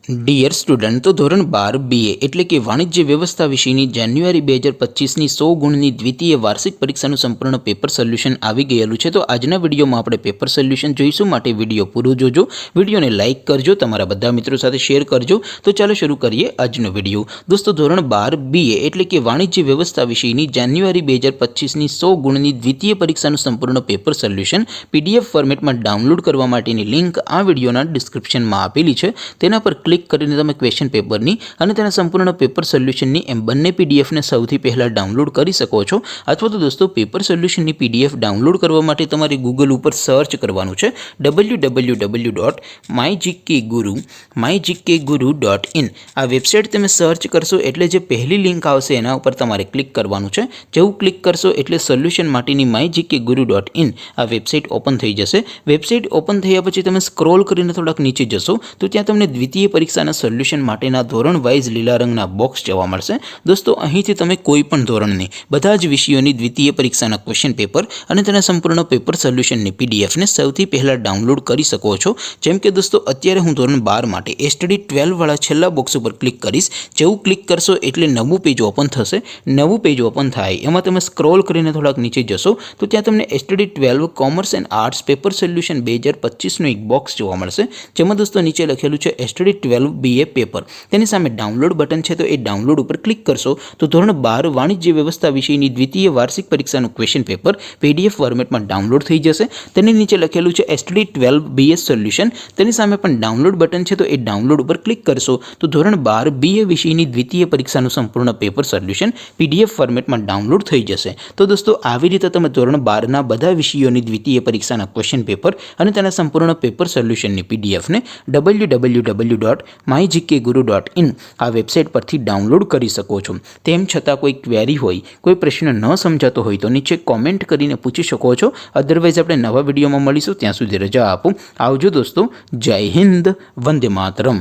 Dear student, તો ધોરણ 12 BA એટલે કે વાણિજ્ય વ્યવસ્થા વિષયની જાન્યુઆરી 2025ની 100 ગુણની દ્વિતીય વાર્ષિક પરીક્ષાનું સંપૂર્ણ પેપર સોલ્યુશન આવી ગયેલું છે। તો આજના વિડીયોમાં આપણે પેપર સોલ્યુશન જોઈશું, માટે વિડીયો પૂરો જોજો, વિડીયોને લાઇક કરજો, તમારા બધા મિત્રો સાથે શેર કરજો। તો ચાલો શરૂ કરીએ આજનો વિડીયો। દોસ્તો, ધોરણ 12 BA એટલે કે વાણિજ્ય વ્યવસ્થા વિષયની જાન્યુઆરી 2025ની 100 ગુણની દ્વિતીય પરીક્ષાનું સંપૂર્ણ પેપર સોલ્યુશન PDF ફોર્મેટમાં ડાઉનલોડ કરવા માટેની લિંક આ વિડીયોના ડિસ્ક્રિપ્શનમાં આપેલી છે। તેના પર ક્લિક કરીને તમે ક્વેશ્ચન પેપરની અને તેના સંપૂર્ણ પેપર સોલ્યુશનની એમ બંને પીડીએફને સૌથી પહેલાં ડાઉનલોડ કરી શકો છો। અથવા તો દોસ્તો, પેપર સોલ્યુશનની PDF ડાઉનલોડ કરવા માટે તમારે ગૂગલ ઉપર સર્ચ કરવાનું છે www.mygkguru.in। આ વેબસાઇટ તમે સર્ચ કરશો એટલે જે પહેલી લિંક આવશે એના ઉપર તમારે ક્લિક કરવાનું છે। જેવું ક્લિક કરશો એટલે સોલ્યુશન માટેની mygkguru.in આ વેબસાઇટ ઓપન થઈ જશે। વેબસાઇટ ઓપન થયા પછી તમે સ્ક્રોલ કરીને થોડાક નીચે જશો તો ત્યાં તમને દ્વિતીય પરીક્ષાના સોલ્યુશન માટેના ધોરણ વાઇઝ લીલા રંગના બોક્સ જોવા મળશે। દોસ્તો, અહીંથી તમે કોઈ પણ ધોરણની બધા જ વિષયોની દ્વિતીય પરીક્ષાના ક્વેશ્ચન પેપર અને તેના સંપૂર્ણ પેપર સોલ્યુશનની પીડીએફને સૌથી પહેલાં ડાઉનલોડ કરી શકો છો। જેમ કે દોસ્તો, અત્યારે હું ધોરણ 12 માટે STD 12 વાળા છેલ્લા બોક્સ ઉપર ક્લિક કરીશ। જેવું ક્લિક કરશો એટલે નવું પેજ ઓપન થશે। નવું પેજ ઓપન થાય એમાં તમે સ્ક્રોલ કરીને થોડાક નીચે જશો તો ત્યાં તમને STD 12 commerce and arts paper solution 2025નું એક બોક્સ જોવા મળશે। જેમાં દોસ્તો નીચે લખેલું છે STD 12 BA પેપર, તેની સામે ડાઉનલોડ બટન છે, તો એ ડાઉનલોડ ઉપર ક્લિક કરશો તો ધોરણ 12 વાણિજ્ય વ્યવસ્થા વિષયની દ્વિતીય વાર્ષિક પરીક્ષાનું ક્વેશ્ચન પેપર PDF ફોર્મેટમાં ડાઉનલોડ થઈ જશે। તેની નીચે લખેલું છે STD 12 BS સોલ્યુશન, તેની સામે પણ ડાઉનલોડ બટન છે, તો એ ડાઉનલોડ ઉપર ક્લિક કરશો તો ધોરણ 12 BA વિષયની દ્વિતીય પરીક્ષાનું સંપૂર્ણ પેપર સોલ્યુશન PDF ફોર્મેટમાં ડાઉનલોડ થઈ જશે। તો દોસ્તો, આવી રીતે તમે ધોરણ 12ના બધા વિષયોની દ્વિતીય પરીક્ષાના ક્વેશ્ચન પેપર અને તેના સંપૂર્ણ પેપર સોલ્યુશનની PDFને www.mygkguru.in આ વેબસાઇટ પરથી ડાઉનલોડ કરી શકો છો। તેમ છતાં કોઈ ક્વેરી હોય, કોઈ પ્રશ્ન ન સમજાતો હોય તો નીચે કોમેન્ટ કરીને પૂછી શકો છો। અધરવાઇઝ આપણે નવા વિડીયોમાં મળીશું, ત્યાં સુધી રજા આપો। આવજો દોસ્તો, જય હિન્દ, વંદે માતરમ।